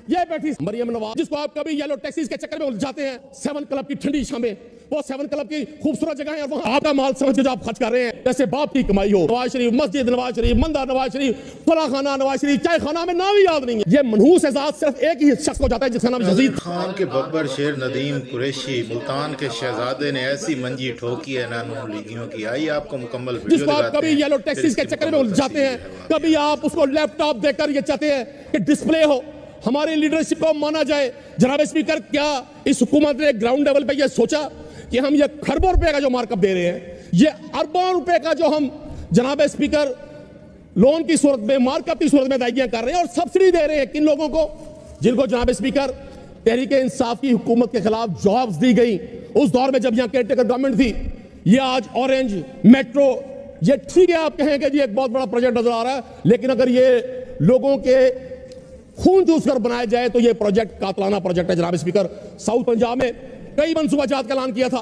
ये बैठी मरियम नवाज, जिसको आप कभी येलो टैक्सीज के चक्कर में उलझाते हैं। 7 क्लब की ठंडी शामें, वो 7 क्लब की खूबसूरत जगह है, वहां आपका माल समझ के जो आप खर्च कर रहे हैं जैसे बाप की कमाई हो। नवाज शरीफ मस्जिद, नवाज शरीफ मंदिर, नवाज शरीफ फला खाना, नवाज शरीफ चाय खाना, में नाम ही याद नहीं है। ये मनहूस एजाज सिर्फ एक ही शख्स को जाता है जिसका नाम यजीद खान के बब्बर शेर नदीम कुरैशी मुल्तान के शहजादे ने ऐसी मंजी ठोकी है नानों लीगियों की। आइए आपको मुकम्मल जिसको आप कभी येलो टैक्सीज के चक्कर में उलझाते हैं, कभी आप उसको लैपटॉप देकर ये चाहते हैं कि डिस्प्ले हो, हमारी लीडरशिप को माना जाए। जनाब स्पीकर, क्या इस हुकूमत ने ग्राउंड लेवल पे ये सोचा कि हम ये खरबों रुपए का जो मार्कअप दे रहे हैं, ये अरबों रुपए का जो हम जनाब स्पीकर लोन की सूरत में, मार्कअप की सूरत में अदायगियां कर रहे हैं और सब्सिडी दे रहे हैं किन लोगों को, जिनको जनाब स्पीकर तहरीक इंसाफ की हुकूमत के खिलाफ जॉब्स दी गई उस दौर में जब यहाँ केयरटेकर गवर्नमेंट थी। ये आज ऑरेंज मेट्रो, ये ठीक है आप कहें कि जी एक बहुत बड़ा प्रोजेक्ट नजर आ रहा है, लेकिन अगर ये लोगों के खून चूस कर बनाया जाए तो ये प्रोजेक्ट कातलाना प्रोजेक्ट है। जनाब स्पीकर, साउथ पंजाब में कई मनसूबाजात का ऐलान किया था।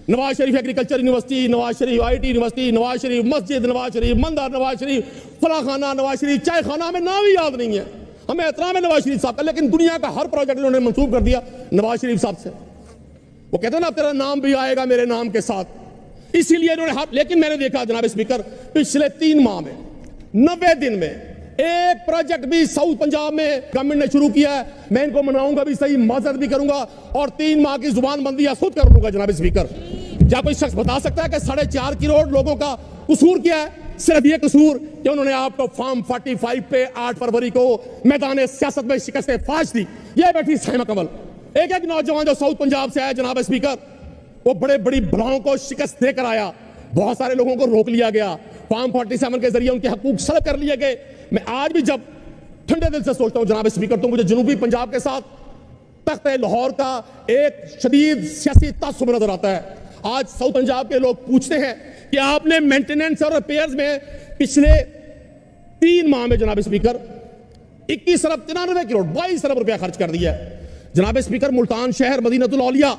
Nawaz Sharif agriculture university, Nawaz Sharif IT university, Nawaz Sharif मस्जिद, नवाज शरीफ मंदिर, नवाज शरीफ फला खाना, नवाज शरीफ चाय खाना, में नाम ही याद नहीं है। हमें एहतराम है नवाज शरीफ साहब का, लेकिन दुनिया का हर प्रोजेक्ट उन्होंने मंसूब कर दिया नवाज शरीफ साहब से। वो कहते हैं ना तेरा नाम भी आएगा मेरे नाम के साथ, इसीलिए इन्होंने लेकिन मैंने देखा जनाब स्पीकर पिछले 3 माह में 90 दिन में एक प्रोजेक्ट भी साउथ पंजाब में गवर्नमेंट ने शुरू किया है। मैं इनको मनाऊंगा भी सही, माजरत भी करूंगा और 3 माह की जुबानबंदी या खुद कर लूंगा। जनाब स्पीकर, क्या कोई शख्स बता सकता है कि 4.5 करोड़ लोगों का कसूर क्या है? सिर्फ ये कसूर कि उन्होंने आपको फॉर्म 45 पे 8 फरवरी को मैदान सियासत में शिकस्त फाश दी। ये बैठी साइमा कमल, एक नौजवान जो साउथ पंजाब से आया जनाब स्पीकर, वो बड़े बड़ी बलाओं को शिकस्त देकर आया। बहुत सारे लोगों को रोक लिया गया, फॉर्म 47 के जरिए उनके हकूक सल्ब कर लिए गए। मैं आज भी जब ठंडे दिल से सोचता हूं जनाब स्पीकर, तो मुझे जनूबी पंजाब के साथ तख्त लाहौर का एक शदीद सियासी तासुब नजर आता है। आज साउथ पंजाब के लोग पूछते हैं कि आपने मेंटेनेंस और रिपेयर्स में पिछले 3 माह में जनाब स्पीकर 21 अरब 93 करोड़ 22 अरब रुपया खर्च कर दिया है। जनाब स्पीकर, मुल्तान शहर, मदीनतुल औलिया,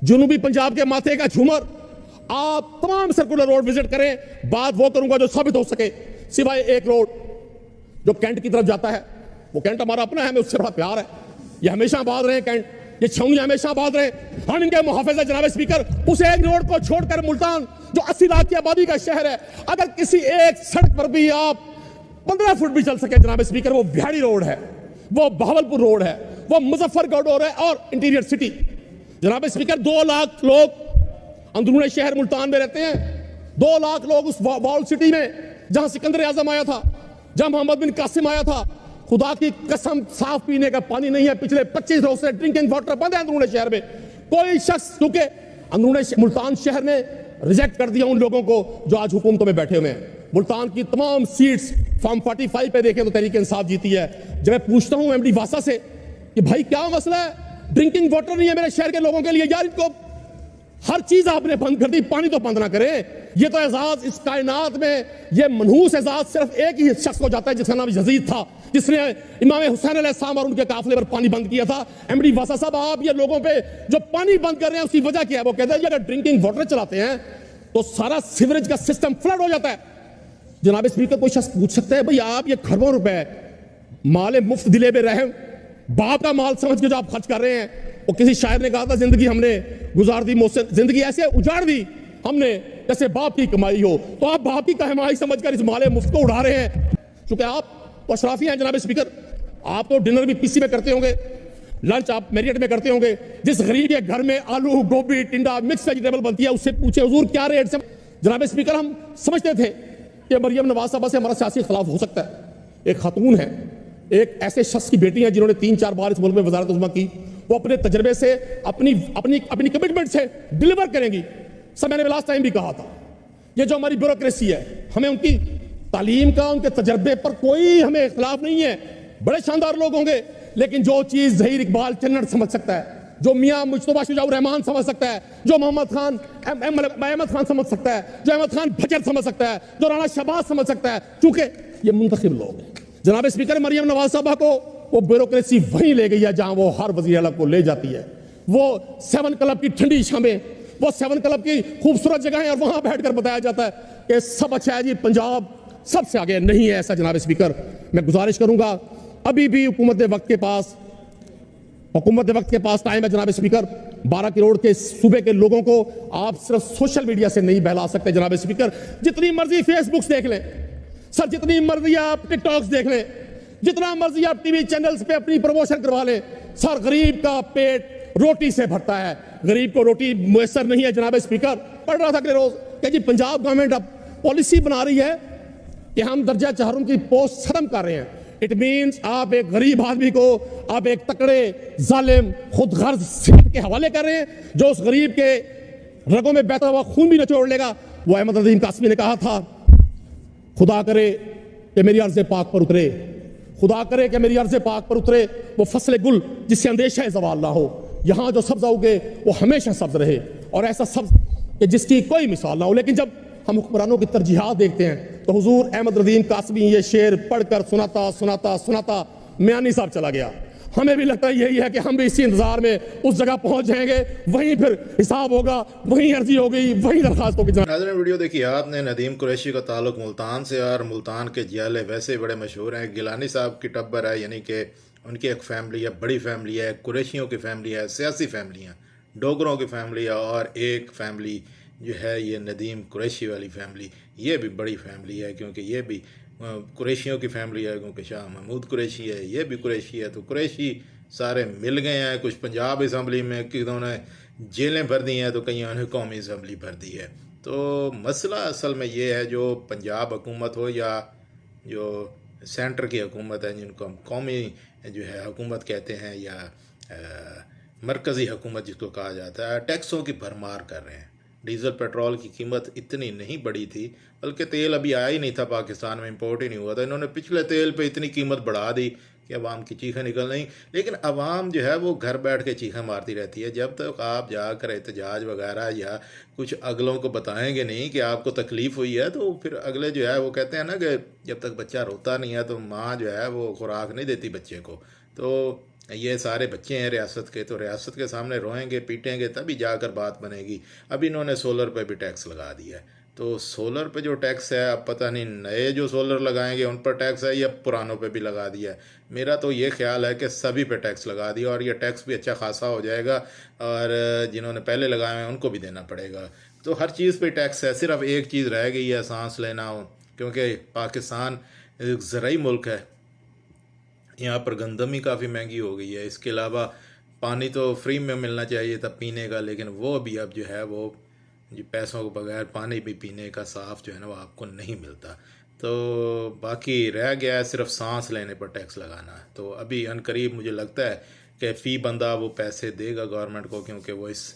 जनूबी पंजाब के माथे का झूमर, आप तमाम सर्कुलर रोड विजिट करें, बात वो करूंगा जो साबित हो सके, सिवाय एक रोड जो कैंट की तरफ जाता है। वो कैंट हमारा अपना है, हमें उससे बड़ा प्यार है, ये हमेशा आबाद रहे कैंट, ये छावनी हमेशा आबाद रहे, हम इनके मुहाफिज हैं। जनाब स्पीकर, उस एक रोड को छोड़कर मुल्तान जो 80 लाख की आबादी का शहर है, अगर किसी एक सड़क पर भी आप 15 फुट भी चल सके जनाब स्पीकर, वो बिहाड़ी रोड है, वो बहावलपुर रोड है, वो मुजफ्फरगढ़ रोड है और इंटीरियर सिटी। जनाब स्पीकर, 2 लाख लोग अंदरूनी शहर मुल्तान में रहते हैं, 2 लाख लोग उस वॉल सिटी में जहां सिकंदर आजम आया था, जहां मोहम्मद बिन कासिम आया था। खुदा की कसम, साफ पीने का पानी नहीं है। पिछले 25 रोज से ड्रिंकिंग वाटर बंद है अंदरूनी शहर में। कोई शख्स, क्योंकि अंदरूनी मुल्तान शहर ने रिजेक्ट कर दिया उन लोगों को जो आज हुकूमतों में बैठे हुए हैं। मुल्तान की तमाम सीट्स फॉर्म 45 पे देखें तो तहरीक इंसाफ जीती है। जब मैं पूछता हूं MD वासा से कि भाई क्या मसला है, ड्रिंकिंग वाटर नहीं है मेरे शहर के लोगों के लिए, यार इनको हर चीज आपने बंद कर दी, पानी तो बंद ना करें। ये तो एजाज इस कायनात में, ये मनहूस एजाज सिर्फ एक ही शख्स को जाता है जिसका नाम यजीद था, जिसने इमाम हुसैन अलैहिस्सलाम और उनके काफिले पर पानी बंद किया था। MD वासा साहब, आप ये लोगों पे जो पानी बंद कर रहे हैं उसकी वजह क्या है? वो कहते हैं अगर ड्रिंकिंग वाटर चलाते हैं तो सारा सीवरेज का सिस्टम फ्लड हो जाता है। जनाब स्पीकर, कोई शख्स पूछ सकता है भाई आप ये खरबों रुपए माल मुफ्त दिले में रहे, बाप का माल समझ के जो आप खर्च कर रहे हैं। वो किसी शायर ने कहा था, जिंदगी हमने गुजार दी मुझसे, जिंदगी ऐसे उजाड़ दी हमने जैसे बाप की कमाई हो। तो आप बाप की कमाई समझकर इस माले मुफ्त को उड़ा रहे हैं। क्योंकि आप तो अशराफी हैं जनाब स्पीकर, आप तो डिनर भी PC में करते होंगे, लंच आप मेरियट में करते होंगे। जिस गरीब के घर में आलू गोभी टिंडा मिक्स वेजिटेबल बनती है, उससे पूछे हुजूर क्या रेट से। जनाब स्पीकर, हम समझते थे कि मरियम नवाज साहबा से हमारा सियासी खिलाफ हो सकता है। एक खातून है, एक ऐसे शख्स की बेटी है जिन्होंने 3-4 बार इस मुल्क में वज़ारत उज़्मा की, वो अपने तजर्बे से अपनी कमिटमेंट से डिलीवर करेंगी। सब मैंने लास्ट टाइम भी कहा था, ये जो हमारी ब्यूरोक्रेसी है, हमें उनकी तालीम का, उनके तजर्बे पर कोई हमें इख्तिलाफ नहीं है। बड़े शानदार लोग होंगे, लेकिन जो चीज ज़हीर इकबाल चन्नड़ समझ सकता है, जो मियाँ मुज्तबा शुजाउर रहमान समझ सकता है, जो मोहम्मद खान अहमद खान समझ सकता है, जो अहमद खान भजर समझ सकता है, जो राना शहबाज समझ सकता है, चूंकि ये मुंतखब लोग हैं। जनाब स्पीकर, मरियम नवाज साहबा को वो ब्यूरोक्रेसी वहीं ले गई है जहां वो हर वज़ीर आला को ले जाती है। वो 7 क्लब की ठंडी शामें, वो 7 क्लब की खूबसूरत जगह है और वहां बैठकर बताया जाता है कि सब अच्छा है जी, पंजाब सबसे आगे नहीं है। ऐसा जनाब स्पीकर, मैं गुजारिश करूंगा अभी भी हुकूमत वक्त के पास टाइम है जनाब स्पीकर। 12 करोड़ के सूबे के लोगों को आप सिर्फ सोशल मीडिया से नहीं बहला सकते जनाब स्पीकर। जितनी मर्जी फेसबुक्स देख लें सर, जितनी मर्जी आप टिकटॉक्स देख लें, जितना मर्जी आप टीवी चैनल्स पे अपनी प्रमोशन करवा लें, सर गरीब का पेट रोटी से भरता है, गरीब को रोटी मुयसर नहीं है जनाब स्पीकर। पढ़ रहा था अगले रोज कि जी पंजाब गवर्नमेंट अब पॉलिसी बना रही है कि हम दर्जा 4 की पोस्ट खत्म कर रहे हैं। इट मीन्स आप एक गरीब आदमी को आप एक तकड़े जालिम खुद गर्ज सिंह के हवाले कर रहे हैं, जो उस गरीब के रगों में बहता हुआ खून भी निचोड़ लेगा। वो अहमद नदीम कासमी ने कहा था, खुदा करे कि मेरी अर्ज़ पाक पर उतरे, खुदा करे कि मेरी अर्ज़ पाक पर उतरे वो फसले गुल जिससे अंदेशा ज़वाल ना हो। यहाँ जो सब्ज़ उगे वो हमेशा सब्ज़ रहे, और ऐसा सब्ज़ कि जिसकी कोई मिसाल ना हो। लेकिन जब हम हुक्मरानों की तरजीहात देखते हैं तो हुजूर अहमद नदीम कासमी ये शेर पढ़कर सुनाता मियानी साहब चला गया। हमें भी लगता है यही है कि हम भी इसी इंतजार में उस जगह पहुंच जाएंगे, वहीं फिर हिसाब होगा, वहीं अर्जी होगी, वहीं दरखास्त होगी। नाज़रीन वीडियो देखिए आपने, नदीम कुरैशी का ताल्लुक मुल्तान से, और मुल्तान के जियाले वैसे बड़े मशहूर हैं। गिलानी साहब की टब्बर है, यानी कि उनकी एक फैमिली है, बड़ी फैमिली है, कुरैशियों की फैमिली है, सियासी फैमिली है, डोगरों की फैमिली है, और एक फैमिली जो है ये नदीम कुरैशी वाली फैमिली, ये भी बड़ी फैमिली है क्योंकि ये भी कुरैशियों की फैमिली है, क्योंकि शाह महमूद कुरैशी है, ये भी कुरैशी है। तो कुरैशी सारे मिल गए हैं। कुछ पंजाब असम्बली में किसी ने जेलें भर दी हैं, तो कहीं उन्हें कौमी असम्बली भर दी है। तो मसला असल में ये है, जो पंजाब हुकूमत हो या जो सेंटर की हुकूमत है, जिनको हम कौमी जो है हुकूमत कहते हैं, या मरकज़ी हुकूमत जिसको कहा जाता है, टैक्सों की भरमार कर रहे हैं। डीज़ल पेट्रोल की कीमत इतनी नहीं बढ़ी थी, बल्कि तेल अभी आया ही नहीं था पाकिस्तान में, इंपोर्ट ही नहीं हुआ था। इन्होंने पिछले तेल पे इतनी कीमत बढ़ा दी कि अवाम की चीखें निकल नहीं। लेकिन अवाम जो है वो घर बैठ के चीखें मारती रहती है। जब तक आप जाकर एहतजाज वगैरह या कुछ अगलों को बताएंगे नहीं कि आपको तकलीफ़ हुई है, तो फिर अगले जो है वो कहते हैं ना कि जब तक बच्चा रोता नहीं है तो माँ जो है वो खुराक नहीं देती बच्चे को। तो ये सारे बच्चे हैं रियासत के, तो रियासत के सामने रोएंगे पीटेंगे तभी जाकर बात बनेगी। अब इन्होंने सोलर पे भी टैक्स लगा दिया है। तो सोलर पे जो टैक्स है, अब पता नहीं नए जो सोलर लगाएंगे उन पर टैक्स है या पुरानों पे भी लगा दिया है। मेरा तो ये ख्याल है कि सभी पे टैक्स लगा दिया, और ये टैक्स भी अच्छा खासा हो जाएगा, और जिन्होंने पहले लगाए हैं उनको भी देना पड़ेगा। तो हर चीज़ पे टैक्स है। सिर्फ एक चीज़ रह गई है, सांस लेना हो, क्योंकि पाकिस्तान एक ज़राई मुल्क है, यहाँ पर गंदम ही काफ़ी महंगी हो गई है। इसके अलावा पानी तो फ्री में मिलना चाहिए था पीने का, लेकिन वो भी अब जो है वो जो पैसों के बगैर पानी भी पीने का साफ़ जो है ना वो आपको नहीं मिलता। तो बाकी रह गया है सिर्फ सांस लेने पर टैक्स लगाना। तो अभी अनकरीब मुझे लगता है कि फ़ी बंदा वो पैसे देगा गवर्नमेंट को, क्योंकि वो इस